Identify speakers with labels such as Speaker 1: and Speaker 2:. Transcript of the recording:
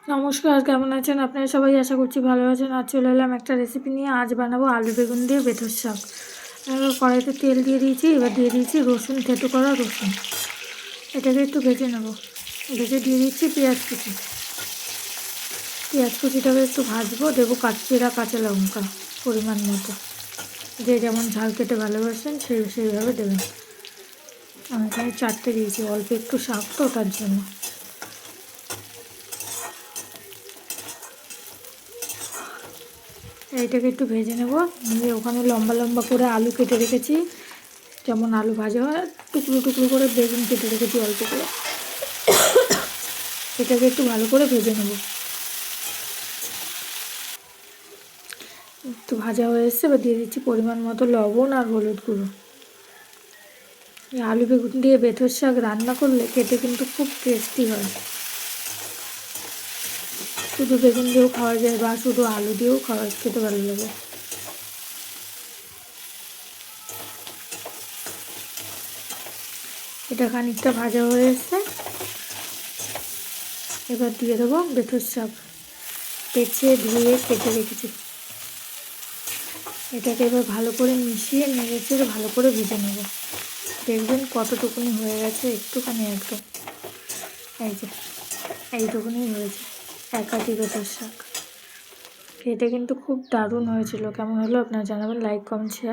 Speaker 1: নমস্কার, কেমন আছেন আপনারা সবাই? আশা করছি ভালো আছেন। আজ চলে এলাম একটা রেসিপি নিয়ে। আজ বানাবো আলু বেগুন দিয়ে বেথর শাক। কড়াইতে তেল দিয়ে দিয়েছি, এবার দিয়ে দিয়েছি রসুন, থেতো করা রসুন। এটাকে একটু ভেজে নেব। ভেজে দিয়ে দিচ্ছি পেঁয়াজ কুচি। পেঁয়াজ কুচিটাকে একটু ভাজবো। দেবো কাঁচা লঙ্কা পরিমাণ মতো, যে যেমন ঝাল খেতে ভালোবাসেন সেইভাবে দেবেন। আমি এখানে 4টে দিয়েছি, অল্প একটু শাক তো তার জন্য। এইটাকে একটু ভেজে নেব। নিয়ে ওখানে লম্বা লম্বা করে আলু কেটে রেখেছি, যেমন আলু ভাজা হয়, টুকরো টুকরো করে বেগুন কেটে রেখেছি অল্প করে। এটাকে একটু ভালো করে ভেজে নেব। একটু ভাজা হয়ে এসছে, এবার দিয়ে দিচ্ছি পরিমাণ মতো লবণ আর হলুদ গুঁড়ো। এই আলু বেগুন দিয়ে বেথর শাক রান্না করলে খেতে কিন্তু খুব টেস্টি হয়। শুধু বেগুন দিয়েও খাওয়া যায় বা শুধু আলু দিয়েও খেতে ভালো লাগে। এটা খানিকটা ভাজা হয়ে এসছে, এবার দিয়ে দেবো বেথর শাক বেছে ধুয়ে কেটে রেখেছি। এটাকে এবার ভালো করে মিশিয়ে নেড়ে ভালো করে ভেজে নেব। দেখবেন কতটুকুনি হয়ে গেছে, একটুখানি একদম, এই যে এইটুকুনি হয়েছে। একাটি বেথর শাক খেতে কিন্তু খুব দারুণ হয়েছিল। কেমন হলো আপনারা জানাবেন, লাইক কমেন্ট শেয়ার।